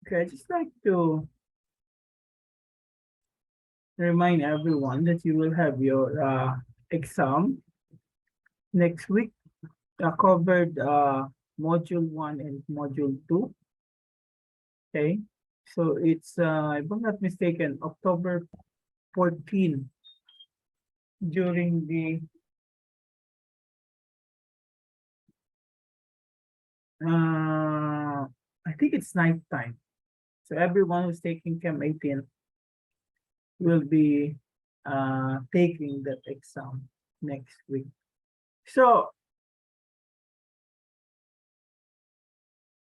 Okay, I just like to remind everyone that you will have your exam next week. Covered module 1 and module 2. Okay, so it's if I'm not mistaken, October 14 during the I think it's night time. So everyone who's taking Chem 18 will be taking that exam next week. So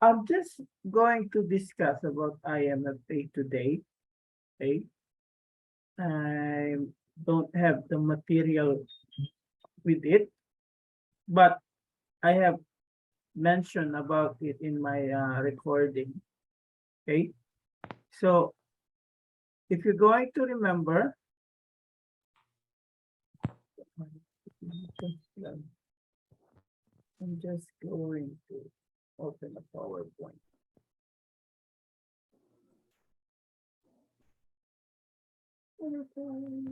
I'm just going to discuss about IMFA today. Okay. I don't have the material with it, but I have mentioned about it in my recording. Okay. So if you're going to remember, I'm just going to open a PowerPoint. Okay.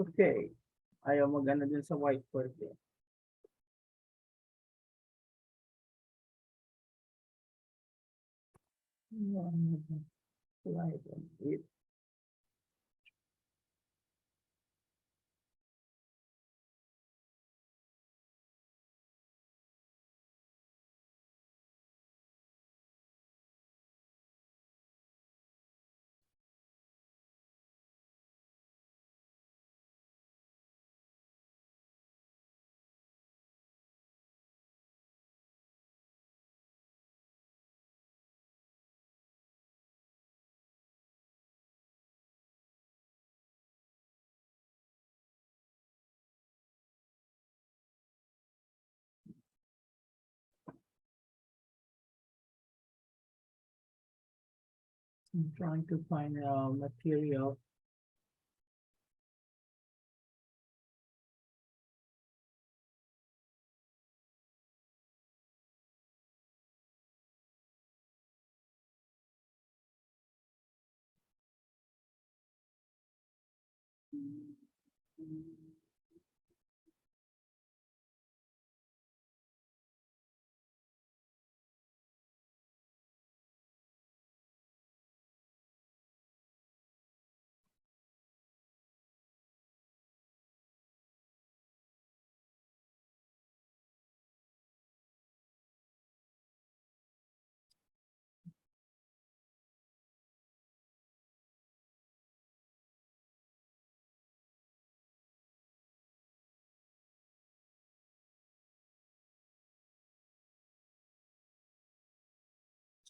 Okay. Ayaw magana dun sa whiteboard eh. Slide on it. I'm trying to find material.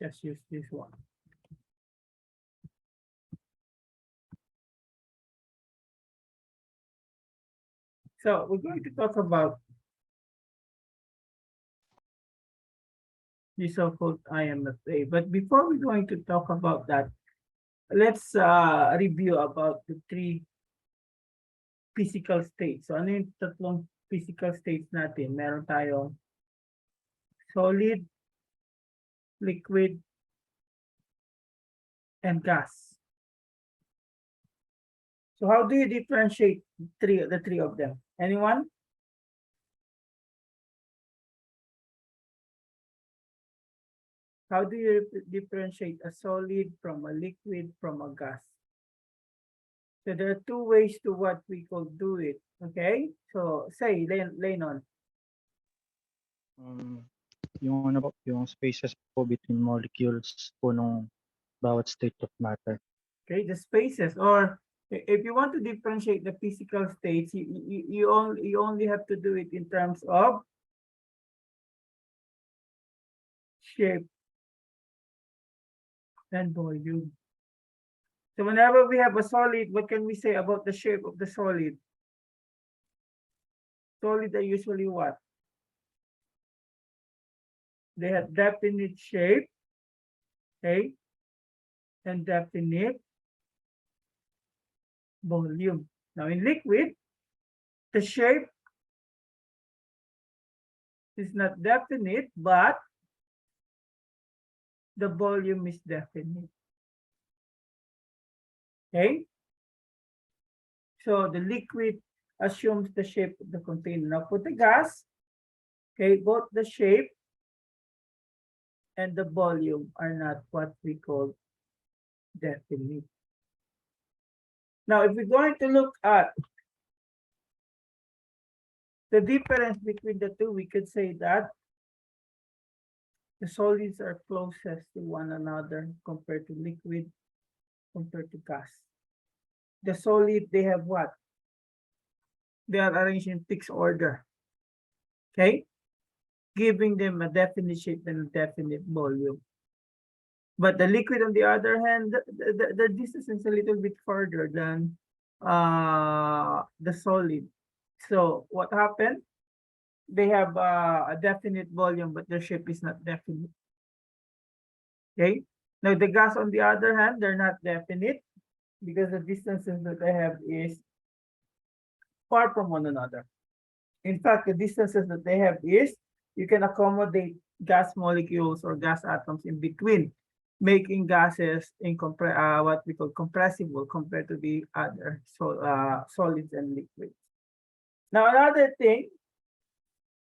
Just use this one. So we're going to talk about the so-called IMFA. But before we're going to talk about that, let's review about the three physical states. So ano yung tatlong physical states natin? Meron tayong solid, liquid, and gas. So how do you differentiate the three of them? Anyone? How do you differentiate a solid from a liquid from a gas? So there are two ways to what we could do it. Okay? So say, Lennon. Yung ano po, yung spaces po between molecules po nung bawat state of matter. Okay, the spaces, or if you want to differentiate the physical states, you only have to do it in terms of shape and volume. So whenever we have a solid, what can we say about the shape of the solid? Solid are usually what? They have definite shape, okay, and definite volume. Now in liquid, the shape is not definite, but the volume is definite. Okay? So the liquid assumes the shape of the container. Now for the gas, okay, both the shape and the volume are not what we call definite. Now, if we're going to look at the difference between the two, we could say that the solids are closest to one another compared to liquid, compared to gas. The solid, they have what? They are arranged in fixed order, okay? Giving them a definite shape and a definite volume. But the liquid, on the other hand, the distance is a little bit further than the solid. So what happened? They have a definite volume, but their shape is not definite. Okay. Now the gas, on the other hand, they're not definite because the distances that they have is far from one another. In fact, the distances that they have is you can accommodate gas molecules or gas atoms in between, making gases in what we call compressible compared to the other solids and liquids. Now another thing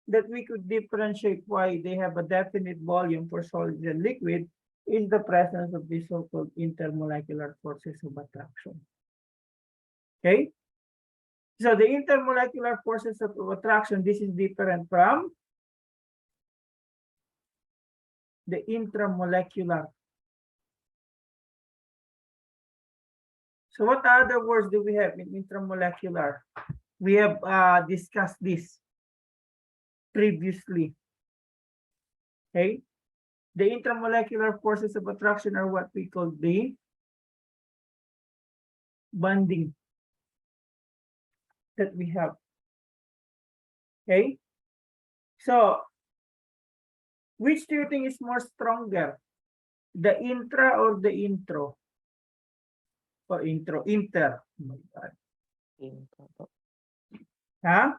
that we could differentiate why they have a definite volume for solids and liquid is the presence of the so-called intermolecular forces of attraction. Okay? So the intermolecular forces of attraction, this is different from the intramolecular. So what other words do we have in intramolecular? We have discussed this previously. Okay? The intramolecular forces of attraction are what we call the bonding that we have. Okay? So, which do you think is more stronger? The intra or the intro? Or intro? Inter. Oh my God. Intra po. Ha?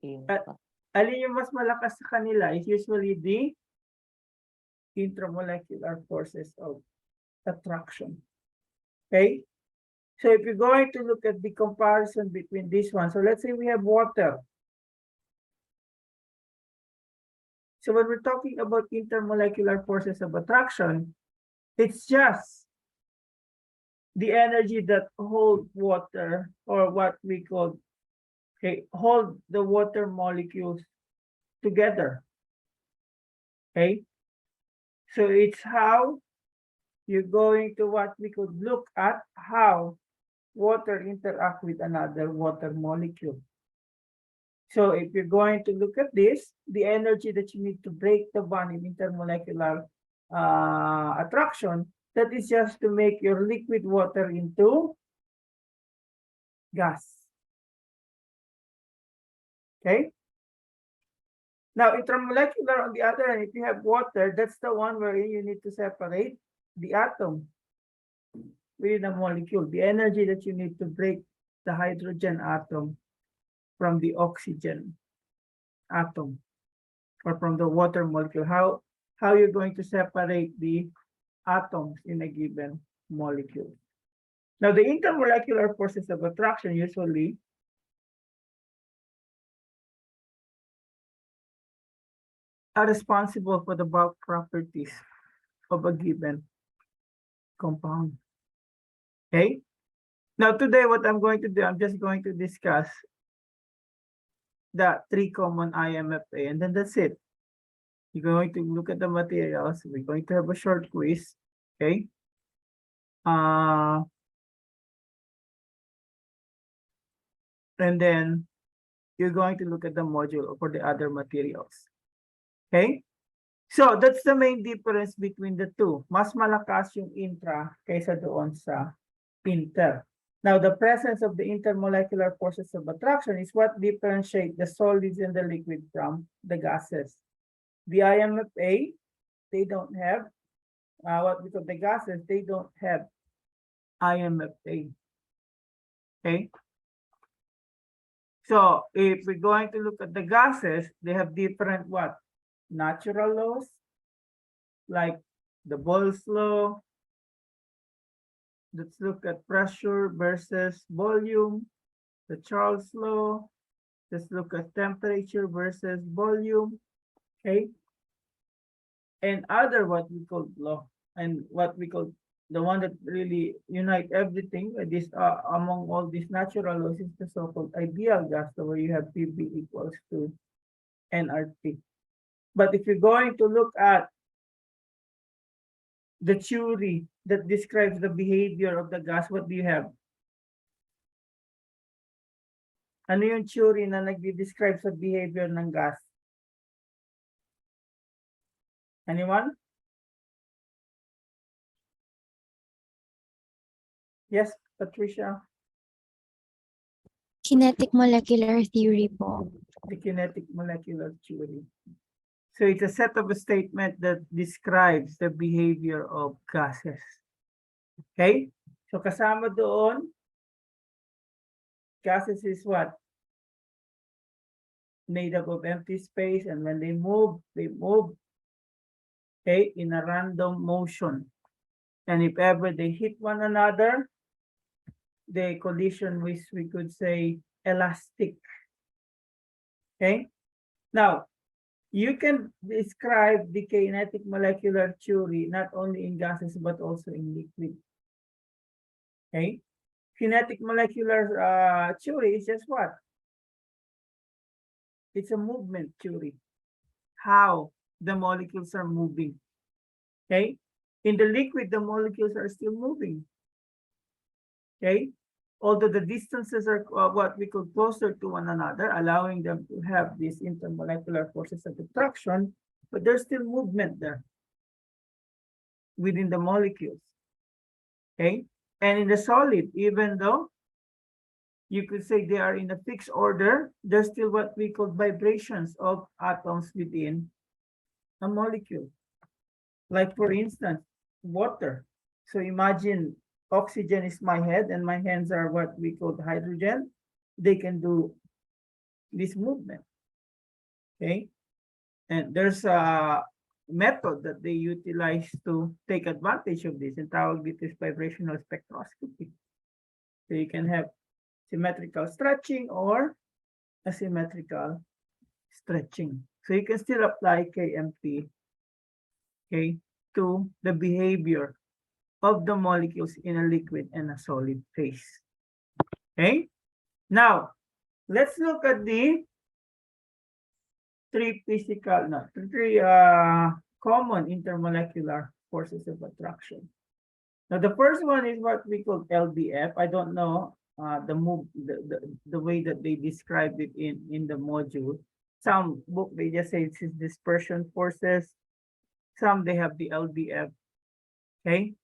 Intra. Alin yung mas malakas sa kanila is usually the intramolecular forces of attraction. Okay? So if you're going to look at the comparison between this one, so let's say we have water. So when we're talking about intermolecular forces of attraction, it's just the energy that hold water, or what we call, okay, hold the water molecules together. Okay? So it's how you're going to what we could look at how water interact with another water molecule. So if you're going to look at this, the energy that you need to break the bond in intermolecular attraction, that is just to make your liquid water into gas. Okay? Now, intermolecular, on the other hand, if you have water, that's the one where you need to separate the atom within a molecule, the energy that you need to break the hydrogen atom from the oxygen atom, or from the water molecule. How you're going to separate the atoms in a given molecule. Now, the intermolecular forces of attraction usually are responsible for the bulk properties of a given compound. Okay? Now, today, what I'm going to do, I'm just going to discuss the three common IMFA, and then that's it. You're going to look at the materials. We're going to have a short quiz. Okay? And then you're going to look at the module for the other materials. Okay? So, that's the main difference between the two. Mas malakas yung intra kaysa doon sa inter. Now, the presence of the intermolecular forces of attraction is what differentiate the solids and the liquid from the gases. The IMFA, they don't have what we call the gases, they don't have IMFA. Okay. So if we're going to look at the gases, they have different what? Natural laws, like the Boyle's law. Let's look at pressure versus volume, the Charles law. Let's look at temperature versus volume. Okay. And other what we call law, and what we call the one that really unite everything this among all these natural laws is the so-called ideal gas law, where you have PV equals to nRT. But if you're going to look at the theory that describes the behavior of the gas, what do you have? Ano yung theory na nagde-describe sa behavior ng gas? Anyone? Yes, Patricia? Kinetic molecular theory po. The kinetic molecular theory. So it's a set of a statement that describes the behavior of gases. Okay? So kasama doon, gases is what? Made up of empty space, and when they move, okay, in a random motion. And if ever they hit one another, the collision which we could say elastic. Okay? Now, you can describe the kinetic molecular theory not only in gases but also in liquid. Okay? Kinetic molecular theory is just what? It's a movement theory. How the molecules are moving. Okay? In the liquid, the molecules are still moving. Okay? Although the distances are what we call closer to one another, allowing them to have these intermolecular forces of attraction, but there's still movement there within the molecules. Okay? And in the solid, even though you could say they are in a fixed order, there's still what we call vibrations of atoms within a molecule. Like for instance, water. So imagine oxygen is my head and my hands are what we call hydrogen. They can do this movement. Okay. And there's a method that they utilize to take advantage of this, and tawag dito is vibrational spectroscopy. So you can have symmetrical stretching or asymmetrical stretching. So you can still apply KMP, okay, to the behavior of the molecules in a liquid and a solid phase. Okay. Now, let's look at the three common intermolecular forces of attraction. Now, the first one is what we call LBF. I don't know the way that they described it in the module. Some book they just say it's dispersion forces. Some they have the LBF. Okay.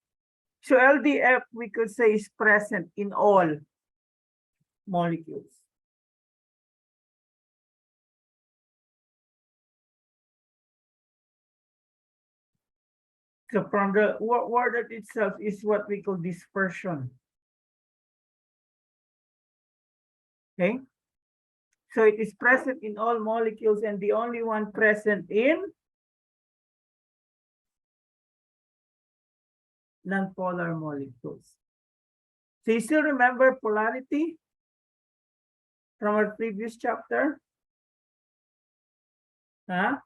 So LDF we could say is present in all molecules. So from the word itself is what we call dispersion. Okay. So it is present in all molecules, and the only one present in non-polar molecules. So you still remember polarity from our previous chapter? Huh?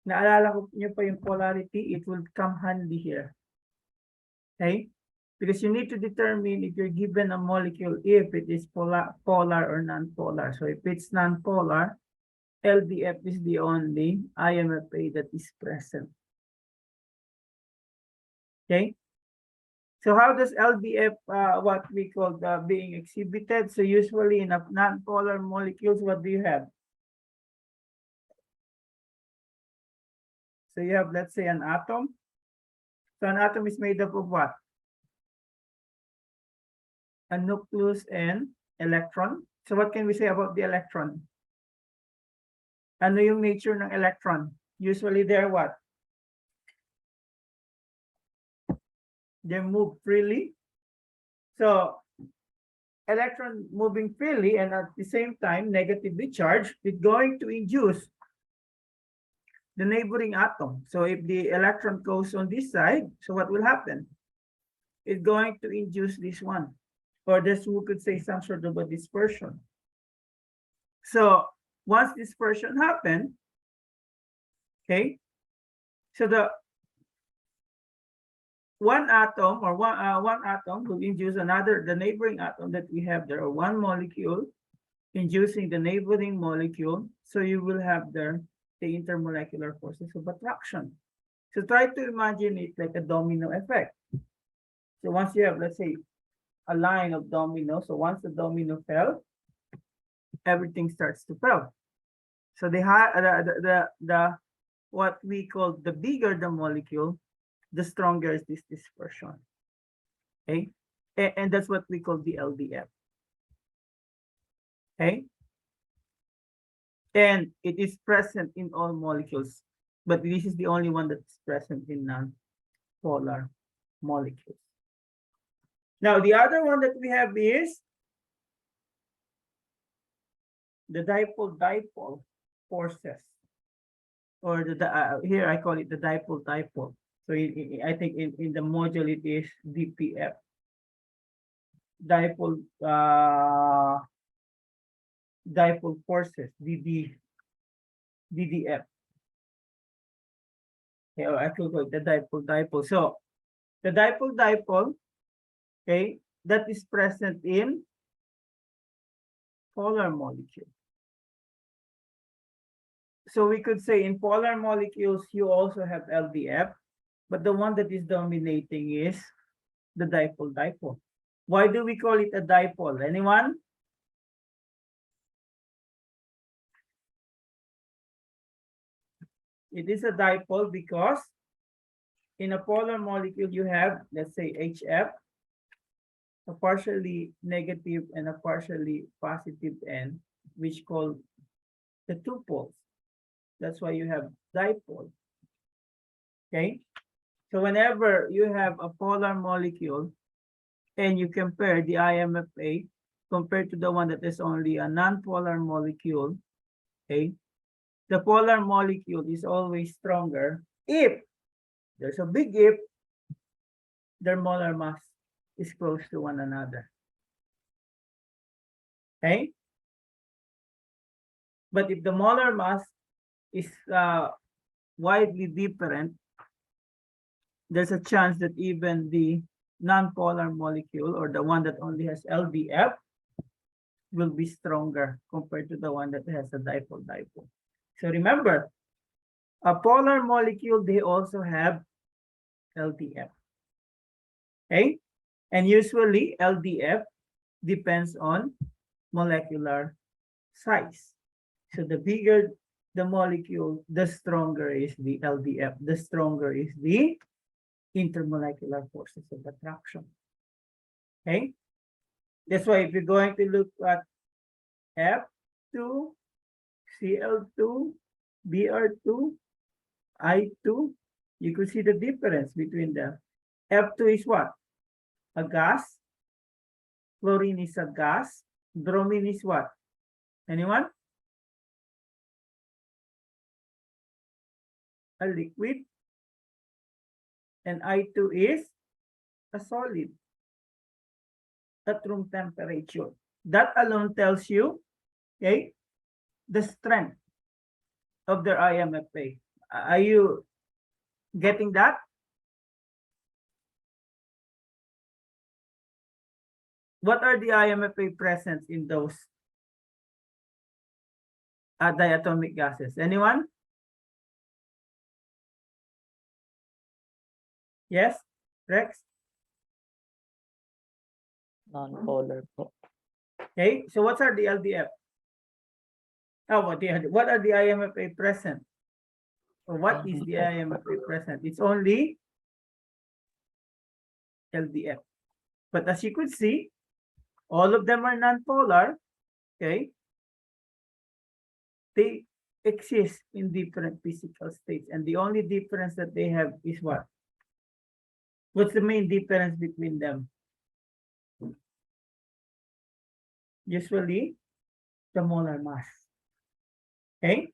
Naalala ko niyo pa yung polarity, it will come handy here. Okay? Because you need to determine if you're given a molecule if it is polar or non-polar. So if it's non-polar, LDF is the only IMFA that is present. Okay? So how does LDF, what we call being exhibited? So usually in a non-polar molecules, what do you have? So you have, let's say, an atom. So an atom is made up of what? A nucleus and electron. So what can we say about the electron? Ano yung nature ng electron? Usually they're what? They move freely. So electron moving freely and at the same time negatively charged, it's going to induce the neighboring atom. So if the electron goes on this side, so what will happen? It's going to induce this one, or this we could say some sort of a dispersion. So once dispersion happens, okay, so the one atom or one atom will induce another, the neighboring atom that we have there, or one molecule inducing the neighboring molecule. So you will have there the intermolecular forces of attraction. So try to imagine it like a domino effect. So once you have, let's say, a line of domino, so once the domino fell, everything starts to fall. So the what we call the bigger the molecule, the stronger is this dispersion. Okay, and that's what we call the LDF. Okay, and it is present in all molecules, but this is the only one that's present in non-polar molecules. Now the other one that we have is the dipole forces, or here I call it the dipole. So I think in the module it is DPF, dipole forces, DDF. Okay, or I could call it the dipole. So the dipole, okay, that is present in polar molecule. So we could say in polar molecules, you also have LDF, but the one that is dominating is the dipole. Why do we call it a dipole? Anyone? It is a dipole because in a polar molecule, you have, let's say, HF, a partially negative and a partially positive end, which called the two poles. That's why you have dipole. Okay, so whenever you have a polar molecule and you compare the IMFA compared to the one that is only a non-polar molecule, okay, the polar molecule is always stronger if there's a big if their molar mass is close to one another. Okay, but if the molar mass is widely different, there's a chance that even the non-polar molecule or the one that only has LDF will be stronger compared to the one that has a dipole. So remember, a polar molecule, they also have LDF. Okay, and usually LDF depends on molecular size. So the bigger the molecule, the stronger is the LDF, the stronger is the intermolecular forces of attraction. Okay, that's why if you're going to look at F2, Cl2, Br2, I2, you could see the difference between them. F2 is what? A gas. Chlorine is a gas. Bromine is what? Anyone? A liquid. And I2 is a solid at room temperature. That alone tells you, okay, the strength of their IMFA. Are you getting that? What are the IMFA presence in those diatomic gases? Anyone? Yes, Rex? Non-polar po. Okay, so what are the LDF? Oh, what are the IMFA present? Or what is the IMFA present? It's only LDF. But as you could see, all of them are non-polar. Okay, exist in different physical states, and the only difference that they have is what? What's the main difference between them? Usually, the molar mass. Okay?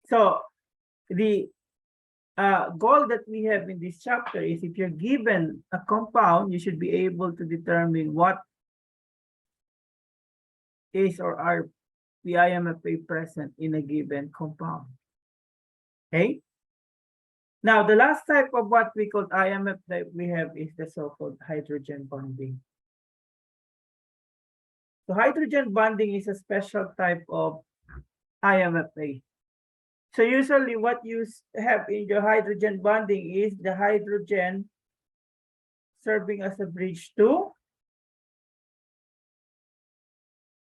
So, the goal that we have in this chapter is if you're given a compound, you should be able to determine what is or are the IMFA present in a given compound. Okay? Now, the last type of what we call IMF that we have is the so-called hydrogen bonding. So hydrogen bonding is a special type of IMFA. So usually what you have in your hydrogen bonding is the hydrogen serving as a bridge to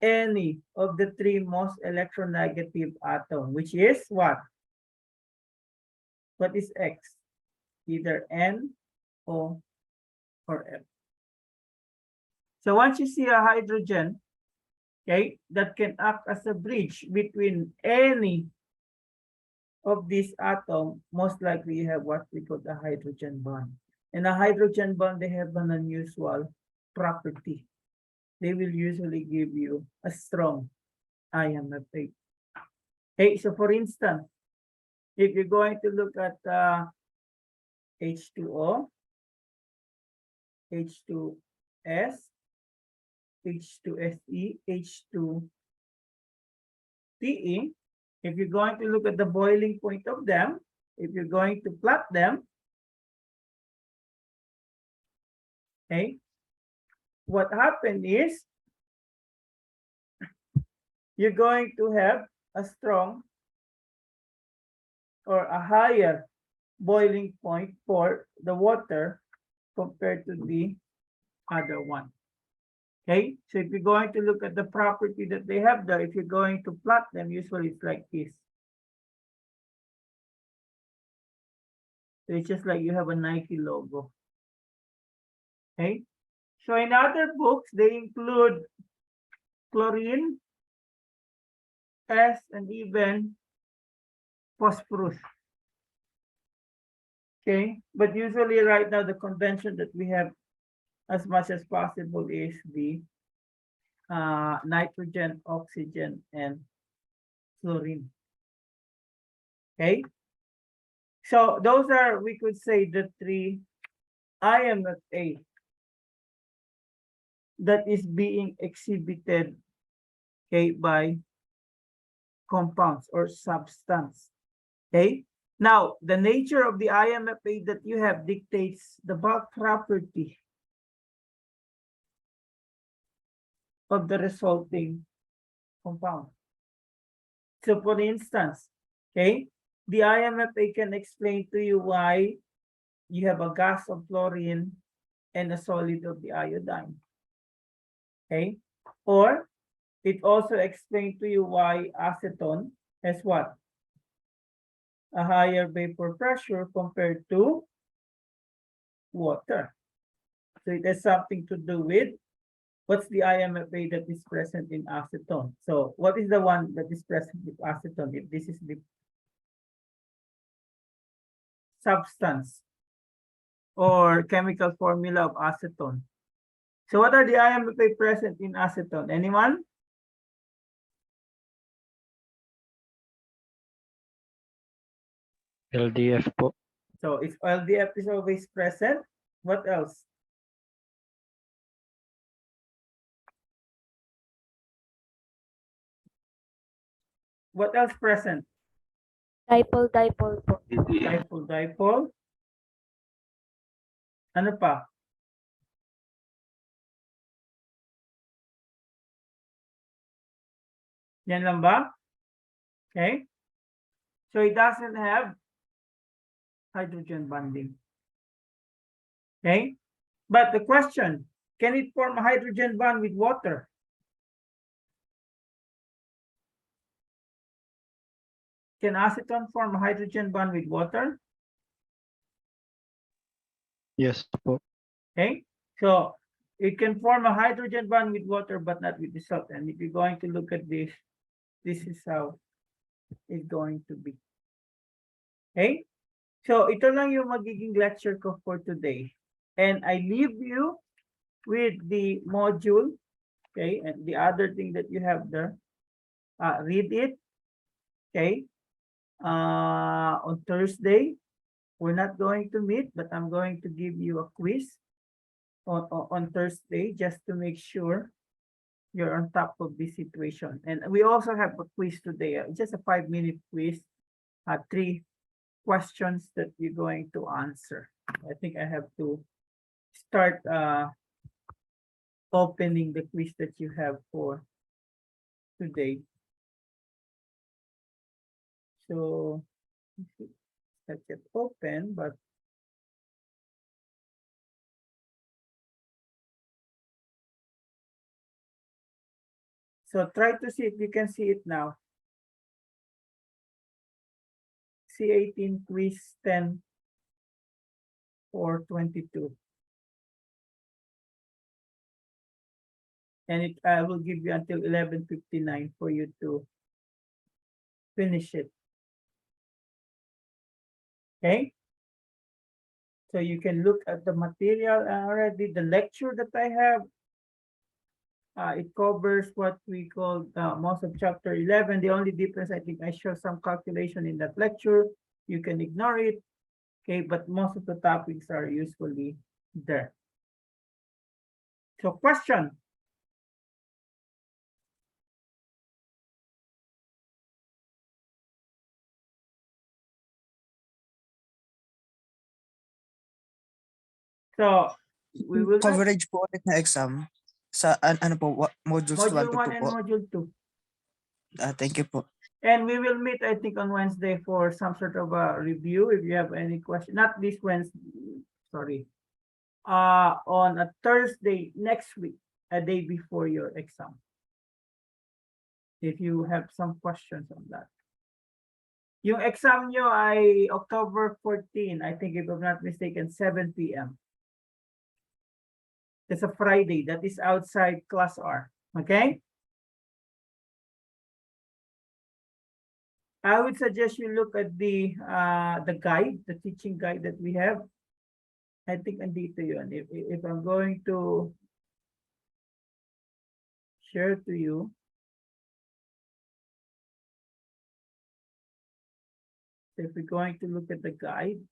any of the three most electronegative atom, which is what? What is X? Either N, O, or F. So once you see a hydrogen, okay, that can act as a bridge between any of these atoms, most likely you have what we call the hydrogen bond. And a hydrogen bond, they have an unusual property. They will usually give you a strong IMFA. Okay, so for instance, if you're going to look at H2O, H2S, H2SE, H2PE, if you're going to look at the boiling point of them, if you're going to plot them, okay, what happened is you're going to have a strong or a higher boiling point for the water compared to the other one. Okay, so if you're going to look at the property that they have there, if you're going to plot them, usually it's like this. So it's just like you have a Nike logo. Okay, so in other books, they include chlorine, S, and even phosphorus. Okay, but usually right now the convention that we have as much as possible is the nitrogen, oxygen, and fluorine. Okay, so those are, we could say, the three IMFA that is being exhibited, okay, by compounds or substance. Okay, now the nature of the IMFA that you have dictates the bulk property of the resulting compound. So for instance, okay, the IMFA can explain to you why you have a gas of chlorine and a solid of the iodine. Okay, or it also explains to you why acetone has what? A higher vapor pressure compared to water. So it has something to do with what's the IMFA that is present in acetone. So what is the one that is present with acetone? If this is the substance or chemical formula of acetone. So what are the IMFA present in acetone? Anyone? LDF po. So if LDF is always present, what else? What else present? Dipole, dipole po. Dipole, dipole. Ano pa? Yan lang ba? Okay. So it doesn't have hydrogen bonding. Okay. But the question, can it form a hydrogen bond with water? Can acetone form a hydrogen bond with water? Yes po. Okay, so it can form a hydrogen bond with water, but not with the salt. And if you're going to look at this, this is how is going to be. Okay? So ito lang yung magiging lecture ko for today. And I leave you with the module. Okay, and the other thing that you have there, read it. Okay. On Thursday, we're not going to meet, but I'm going to give you a quiz on Thursday just to make sure you're on top of this situation. And we also have a quiz today, just a 5-minute quiz, 3 questions that you're going to answer. I think I have to start opening the quiz that you have for today. So let's get open, but so try to see if you can see it now. C18 quiz 10 for 22. And I will give you until 11:59 for you to finish it. Okay? So you can look at the material already, the lecture that I have. It covers what we call most of chapter 11. The only difference, I think I show some calculation in that lecture. You can ignore it. Okay, but most of the topics are usually there. So question. So we will not- Coverage po ulit na exam sa ano po, modules 1 module to 1 2 and po. module 2. Thank you po. And we will meet, I think, on Wednesday for some sort of a review. If you have any question, not this Wednesday, sorry. On a Thursday next week, a day before your exam. If you have some questions on that. Yung exam nyo ay October 14, I think if I'm not mistaken, 7 p.m. It's a Friday. That is outside class R. Okay? I would suggest you look at the guide, the teaching guide that we have. I think andito yun. If I'm going to share to you. If we're going to look at the guide.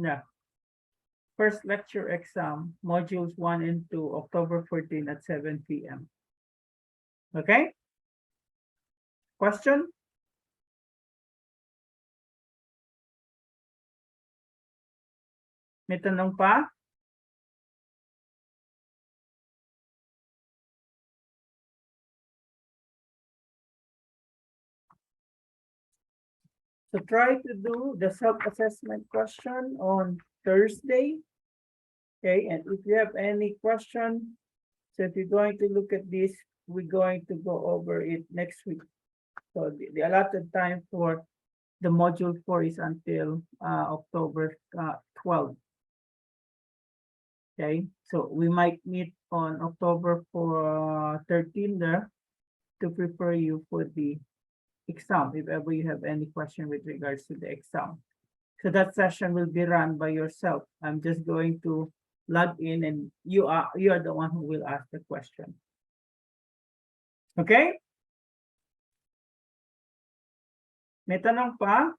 Yeah. First lecture exam, modules 1 and 2, October 14 at 7 p.m. Okay? Question? May tanong pa? So try to do the self-assessment question on Thursday. Okay, and if you have any question, so if you're going to look at this, we're going to go over it next week. So the allotted time for the module 4 is until October 12. Okay, so we might meet on October 13 there to prepare you for the exam, if ever you have any question with regards to the exam. So that session will be run by yourself. I'm just going to log in and you are the one who will ask the question. Okay? May tanong pa?